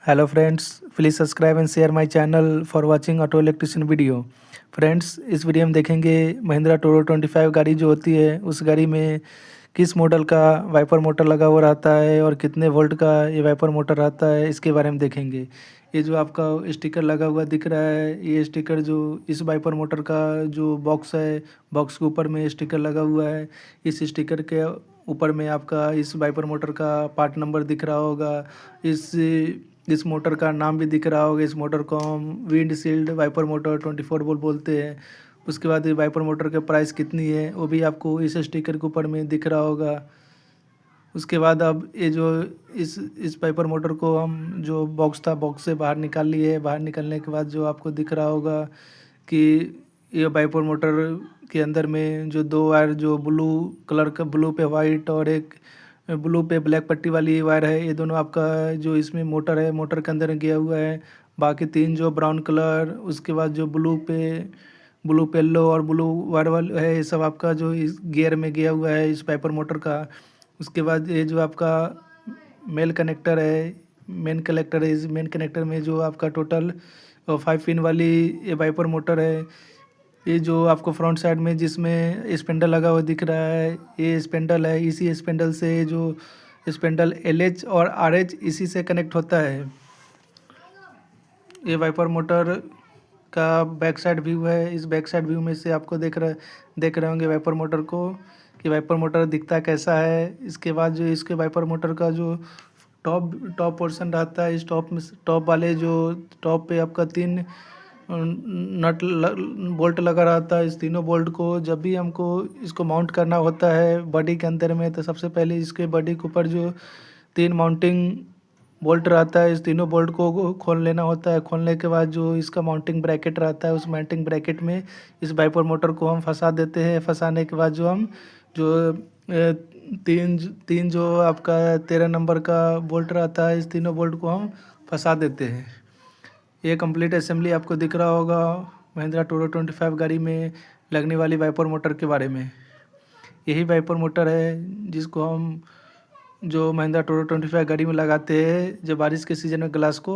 Hello friends, please subscribe and share my channel for watching auto electrician video. Friends, इस video में देखेंगे Mahindra Toro 25 गाड़ी जो होती है उस गाड़ी में किस मॉडल का वाइपर मोटर लगा हुआ रहता है और कितने वोल्ट का ये वाइपर मोटर रहता है, इसके बारे में देखेंगे। ये जो आपका स्टिकर लगा हुआ दिख रहा है, ये स्टिकर जो इस वाइपर मोटर का जो बॉक्स है, बॉक्स के ऊपर में स्टिकर लगा हुआ है। इस स्टिकर के ऊपर में आपका इस वाइपर मोटर का पार्ट नंबर दिख रहा होगा। इस मोटर का नाम भी दिख रहा होगा। इस मोटर को हम windshield wiper motor 24 volt बोलते हैं। उसके बाद ये वाइपर मोटर का प्राइस कितनी है वो भी आपको इस स्टिकर के ऊपर में दिख रहा होगा। उसके बाद अब ये जो इस वाइपर मोटर को हम जो बॉक्स था, बॉक्स से बाहर निकाल लिए। बाहर निकलने के बाद जो आपको दिख रहा होगा कि ये वाइपर मोटर के अंदर में जो दो वायर, जो ब्लू कलर का, ब्लू पे वाइट और एक ब्लू पे ब्लैक पट्टी वाली वायर है, ये दोनों आपका जो इसमें मोटर है, मोटर के अंदर गया हुआ है। बाकी तीन जो ब्राउन कलर, उसके बाद जो ब्लू पे येलो और ब्लू वायर वाला है, ये सब आपका जो इस गियर में गया हुआ है इस वाइपर मोटर का। उसके बाद ये जो आपका मेल कनेक्टर है, मेन कनेक्टर है, इस मेन कनेक्टर में जो आपका टोटल 5 पिन वाली ये वाइपर मोटर है। ये जो आपको फ्रंट साइड में जिसमें स्पेंडल लगा हुआ दिख रहा है, ये स्पेंडल है। इसी स्पेंडल से जो स्पेंडल LH और RH इसी से कनेक्ट होता है। ये वाइपर मोटर का बैक साइड व्यू है। इस बैक साइड व्यू में से आपको देख रहे होंगे वाइपर मोटर को कि वाइपर मोटर दिखता कैसा है। इसके बाद जो इसके वाइपर मोटर का जो टॉप पोर्शन रहता है, इस टॉप वाले जो टॉप पे आपका 3 नट बोल्ट लगा रहता है। इस तीनों बोल्ट को जब भी हमको इसको माउंट करना होता है बॉडी के अंदर में, तो सबसे पहले इसके बॉडी के ऊपर जो 3 माउंटिंग बोल्ट रहता है, इस तीनों बोल्ट को खोल लेना होता है। खोलने के बाद जो इसका माउंटिंग ब्रैकेट रहता है, उस माउंटिंग ब्रैकेट में इस वाइपर मोटर को हम फंसा देते हैं। फंसाने के बाद जो हम जो तीन तीन जो आपका 13 नंबर का बोल्ट रहता है, इस तीनों बोल्ट को हम फंसा देते हैं। ये कंप्लीट असेंबली आपको दिख रहा होगा महिंद्रा टोरो 25 गाड़ी में लगने वाली वाइपर मोटर के बारे में। यही वाइपर मोटर है जिसको हम जो महिंद्रा टोरो 25 गाड़ी में लगाते हैं जब बारिश के सीज़न में ग्लास को